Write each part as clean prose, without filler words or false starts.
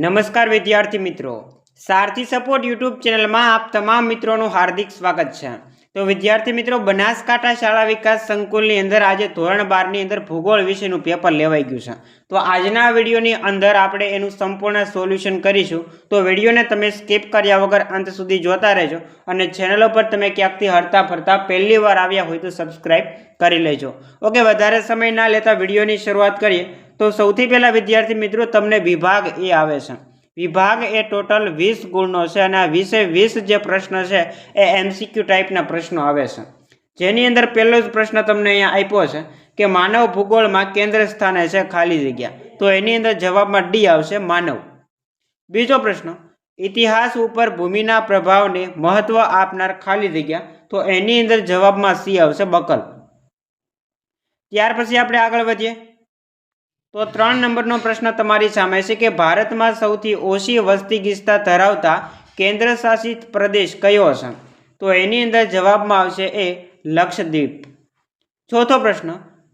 નમસ્કાર વિદ્યાર્થી મિત્રો, સારથી સપોર્ટ યુટ્યુબ ચેનલમાં આપ તમામ મિત્રોનું હાર્દિક સ્વાગત છે। તો વિદ્યાર્થી મિત્રો, બનાસકાંઠા શાળા વિકાસ સંકુલની અંદર આજે ધોરણ 12ની અંદર ભૂગોળ વિષયનું પેપર લેવાઈ ગયું છે। તો આજના વિડીયોની અંદર આપણે એનું સંપૂર્ણ સોલ્યુશન કરીશું। તો વિડીયોને તમે સ્કીપ કર્યા વગર અંત સુધી જોતા રહેજો અને ચેનલ પર તમે ક્યાંકથી હરતા ફરતા પહેલી વાર આવ્યા હોય તો સબસ્ક્રાઇબ કરી લેજો। ઓકે, વધારે સમય ના લેતા વિડીયોની શરૂઆત કરીએ। તો સૌથી પહેલા વિદ્યાર્થી મિત્રો, તમને વિભાગ એ આવે છે। વિભાગ એ ટોટલ 20 ગુણનો છે અને આ 20 જે પ્રશ્ન છે એ એમસીક્યુ ટાઈપના પ્રશ્નો આવે છે, જેની અંદર પહેલો જ પ્રશ્ન તમને અહીંયા આપ્યો છે કે માનવ ભૂગોળમાં કેન્દ્ર સ્થાને છે ખાલી જગ્યા। તો એની અંદર જવાબમાં ડી આવશે, માનવ। બીજો પ્રશ્ન, ઇતિહાસ ઉપર ભૂમિના પ્રભાવને મહત્વ આપનાર ખાલી જગ્યા। તો એની અંદર જવાબમાં સી આવશે, બકલ। ત્યાર પછી આપણે આગળ વધીએ તો 3 નંબરનો પ્રશ્ન તમારી સામે છે કે ભારતમાં સૌથી ઓછી વસ્તી ગીચતા ધરાવતા કેન્દ્ર શાસિત પ્રદેશ કયો છે? તો એની અંદર જવાબમાં આવશે એ લક્ષદ્વીપ। ચોથો પ્રશ્ન,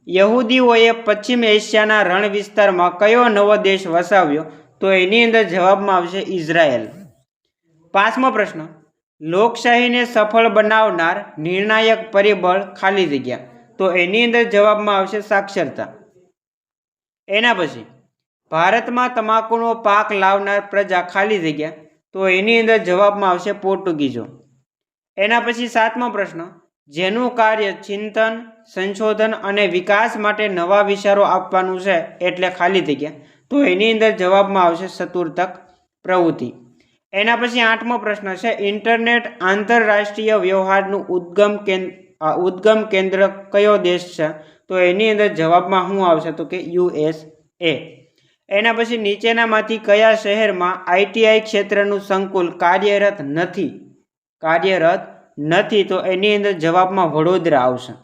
યહૂદીઓએ પશ્ચિમ એશિયાના રણ વિસ્તારમાં કયો નવો દેશ વસાવ્યો? તો એની અંદર જવાબમાં આવશે ઇઝરાયલ। પાંચમો પ્રશ્ન, લોકશાહીને સફળ બનાવનાર નિર્ણાયક પરિબળ ખાલી જગ્યા। તો એની અંદર જવાબમાં આવશે સાક્ષરતા। એના પછી, ભારતમાં તમાકુનો પાક લાવનાર પ્રજા ખાલી જગ્યા। તો એની અંદર જવાબમાં આવશે પોર્ટુગીઝો। એના પછી સાતમો પ્રશ્ન, જેનું કાર્ય ચિંતન, સંશોધન અને વિકાસ માટે નવા વિચારો આપવાનું છે એટલે ખાલી જગ્યા। તો એની અંદર જવાબમાં આવશે ચતુર્થક પ્રવૃત્તિ। એના પછી આઠમો પ્રશ્ન છે, ઇન્ટરનેટ આંતરરાષ્ટ્રીય વ્યવહારનું ઉદ્ગમ કેન્દ્ર કયો દેશ છે? તો એની અંદર જવાબમાં શું આવશે? તો કે USA। એના પછી નીચેનામાંથી કયા શહેરમાં આઈટીઆઈ ક્ષેત્રનું સંકુલ કાર્યરત નથી? તો એની અંદર જવાબમાં વડોદરા આવશે।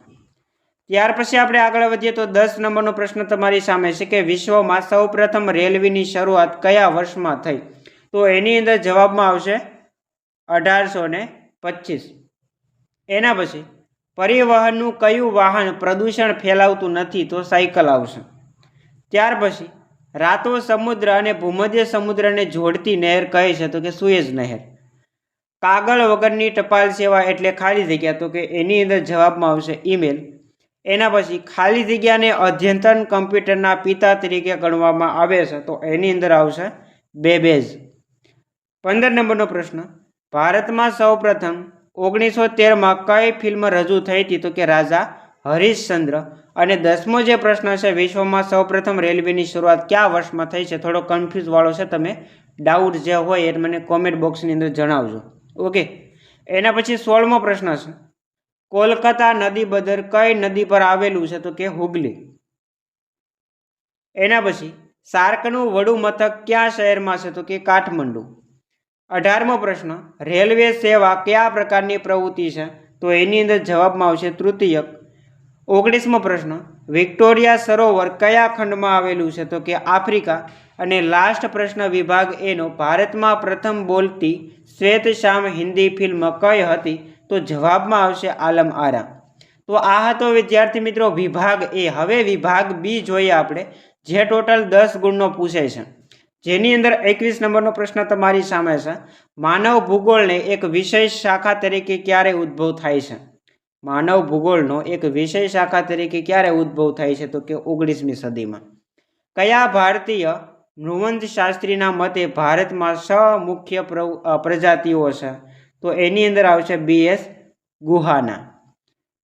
ત્યાર પછી આપણે આગળ વધીએ તો 10 નંબરનો પ્રશ્ન તમારી સામે છે કે વિશ્વમાં સૌપ્રથમ રેલવેની શરૂઆત કયા વર્ષમાં થઈ? તો એની અંદર જવાબમાં આવશે 1825। એના પછી, પરિવહનનું કયું વાહન પ્રદૂષણ ફેલાવતું નથી? તો સાયકલ આવશે। ત્યાર પછી, રાતો સમુદ્ર અને ભૂમધ્ય સમુદ્રને જોડતી નહેર કહે છે? તો કે સુએઝ નહેર। કાગળ વગરની ટપાલ સેવા એટલે ખાલી જગ્યા? તો કે એની અંદર જવાબમાં આવશે ઈમેલ। એના પછી, ખાલી જગ્યાને અદ્યતન કમ્પ્યુટરના પિતા તરીકે ગણવામાં આવે છે? તો એની અંદર આવશે બેબેજ। 15 નંબરનો પ્રશ્ન, ભારતમાં સૌપ્રથમ 1913માં કઈ ફિલ્મ રજૂ થઈ હતી? તો કે રાજા હરીશચંદ્ર। અને 10મો જે પ્રશ્ન છે, વિશ્વમાં સૌપ્રથમ રેલવેની શરૂઆત કયા વર્ષમાં થઈ છે? થોડો કન્ફ્યુઝ વાળો છે, તમે ડાઉટ જે હોય એ મને કોમેન્ટ બોક્સની અંદર જણાવજો। ઓકે, એના પછી 16મો પ્રશ્ન છે, કોલકાતા નદી બદર કઈ નદી પર આવેલું છે? તો કે હુગલી। એના પછી, સાર્કનું વડું મથક કયા શહેરમાં છે? તો કે કાઠમંડુ। 18મો પ્રશ્ન, રેલવે સેવા કયા પ્રકારની પ્રવૃત્તિ છે? તો એની અંદર જવાબમાં આવશે તૃતીયક। 19મો પ્રશ્ન, વિક્ટોરિયા સરોવર કયા ખંડમાં આવેલું છે? તો કે આફ્રિકા। અને લાસ્ટ પ્રશ્ન વિભાગ એનો, ભારતમાં પ્રથમ બોલતી શ્વેતશામ હિન્દી ફિલ્મ કઈ હતી? તો જવાબમાં આવશે આલમ આરા। તો આ હતો વિદ્યાર્થી મિત્રો વિભાગ એ। હવે વિભાગ બી જોઈએ આપણે, જે ટોટલ 10 ગુણનો પૂછે છે, જેની અંદર 21 નંબરનો પ્રશ્ન તમારી સામે છે, માનવ ભૂગોળને એક વિશેષ શાખા તરીકે ક્યારે ઉદ્ભવ થાય છે? માનવ ભૂગોળનો એક વિષય શાખા તરીકે ક્યારે ઉદ્ભવ થાય છે? તો કે 19મી સદીમાં। કયા ભારતીય નૃવંશશાસ્ત્રીના મતે ભારતમાં 6 મુખ્ય પ્રજાતિઓ છે? તો એની અંદર આવશે BS ગુહાના।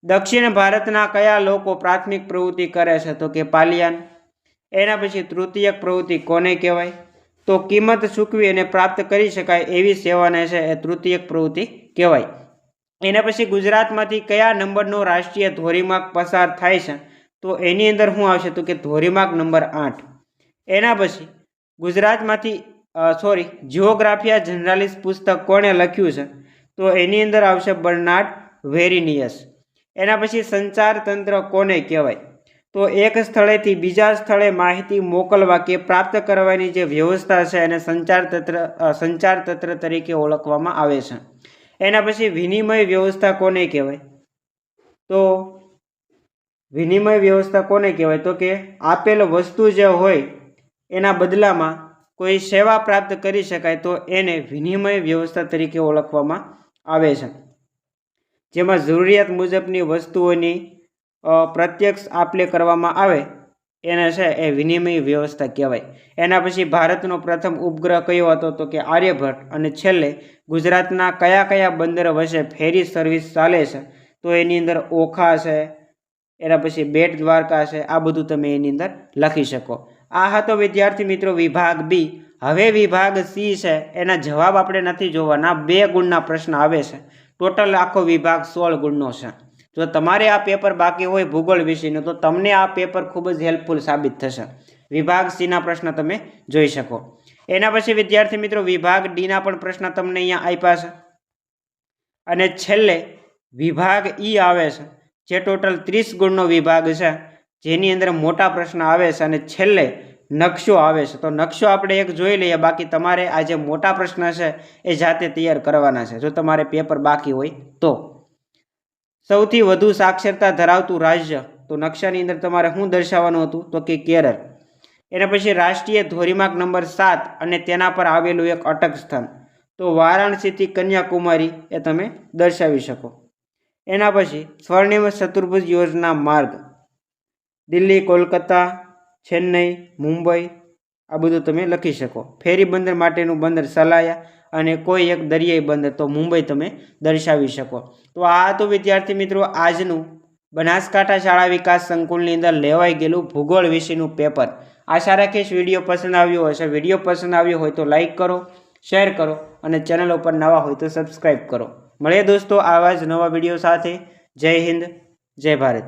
દક્ષિણ ભારતના કયા લોકો પ્રાથમિક પ્રવૃત્તિ કરે છે? તો કે પાલિયાન। એના પછી તૃતીયક પ્રવૃત્તિ કોને કહેવાય? તો કિંમત ચૂકવી અને પ્રાપ્ત કરી શકાય એવી સેવાને છે એ તૃતીયક પ્રવૃત્તિ કહેવાય। એના પછી, ગુજરાતમાંથી કયા નંબરનો રાષ્ટ્રીય ધોરીમાર્ગ પસાર થાય છે? તો એની અંદર શું આવશે? તો કે ધોરીમાર્ગ નંબર 8। એના પછી, ગુજરાતમાંથી જિયોગ્રાફિયા જર્નાલિસ્ટ પુસ્તક કોણે લખ્યું છે? તો એની અંદર આવશે બર્નાર્ડ વેરિનિયસ। એના પછી, સંચાર તંત્ર કોને કહેવાય? તો એક સ્થળેથી બીજા સ્થળે માહિતી મોકલવા કે પ્રાપ્ત કરવાની જે વ્યવસ્થા છે એને સંચાર તંત્ર તરીકે ઓળખવામાં આવે છે। એના પછી, વિનિમય વ્યવસ્થા કોને કહેવાય? તો વિનિમય વ્યવસ્થા કોને કહેવાય? તો કે આપેલ વસ્તુ જે હોય એના બદલામાં કોઈ સેવા પ્રાપ્ત કરી શકાય તો એને વિનિમય વ્યવસ્થા તરીકે ઓળખવામાં આવે છે, જેમાં જરૂરિયાત મુજબની વસ્તુઓની પ્રત્યક્ષ આપ-લે કરવામાં આવે એને છે એ વિનિમય વ્યવસ્થા કહેવાય. એના પછી ભારતનો પ્રથમ ઉપગ્રહ કયો હતો તો કે આર્યભટ્ટ. અને છેલ્લે ગુજરાતના કયા કયા બંદર વચ્ચે ફેરી સર્વિસ ચાલે છે તો એની અંદર ઓખા છે, એના પછી બેટ દ્વારકા છે. આ બધું તમે એની અંદર લખી શકો. આ હતો વિદ્યાર્થી મિત્રો વિભાગ બી. હવે વિભાગ સી છે એના જવાબ આપણે નથી જોવાના. 2 ગુણના પ્રશ્ન આવે છે. ટોટલ આખો વિભાગ 16 ગુણનો છે. જો તમારે આ પેપર બાકી હોય ભૂગોળ વિષયનું તો તમને આ પેપર ખૂબ જ હેલ્પફુલ સાબિત થશે. વિભાગ સીના પ્રશ્ન તમે જોઈ શકો. એના પછી વિદ્યાર્થી મિત્રો વિભાગ ડીના પણ પ્રશ્ન તમને અહીંયા આપ્યા છે. અને છેલ્લે વિભાગ ઈ આવે છે, જે ટોટલ 30 ગુણનો વિભાગ છે, જેની અંદર મોટા પ્રશ્ન આવે છે. અને છેલ્લે નકશો આવે છે. તો નકશો આપણે એક જોઈ લઈએ. બાકી તમારે આ જે મોટા પ્રશ્ન છે એ જાતે તૈયાર કરવાના છે જો તમારે પેપર બાકી હોય તો. સૌથી વધુ સાક્ષરતા ધરાવતું રાજ્ય, તો નકશાની અંદર તમારે શું દર્શાવવાનું હતું તો કે કેરળ. એના પછી રાષ્ટ્રીય ધોરીમાર્ગ નંબર 7 અને તેના પર આવેલું એક અટક સ્થાન, તો વારાણસીથી કન્યાકુમારી એ તમે દર્શાવી શકો. એના પછી સ્વર્ણિમ ચતુર્ભુજ યોજના માર્ગ દિલ્હી, કોલકાતા, ચેન્નઈ, મુંબઈ, આ બધું તમે લખી શકો. ફેરી બંદર માટેનું બંદર સલાયા અને કોઈ એક દરિયાઈ બંદર તો મુંબઈ તમે દર્શાવી શકો. તો આ તો વિદ્યાર્થી મિત્રો આજનું બનાસકાંઠા શાળા વિકાસ સંકુલની અંદર લેવાઈ ગયેલું ભૂગોળ વિષયનું પેપર. આશા રાખીશ વિડીયો પસંદ આવ્યો હશે. વિડીયો પસંદ આવ્યો હોય તો લાઈક કરો, શેર કરો અને ચેનલ ઉપર નવા હોય તો સબસ્ક્રાઈબ કરો. મળીએ દોસ્તો આવા જ નવા વિડીયો સાથે. જય હિન્દ, જય ભારત.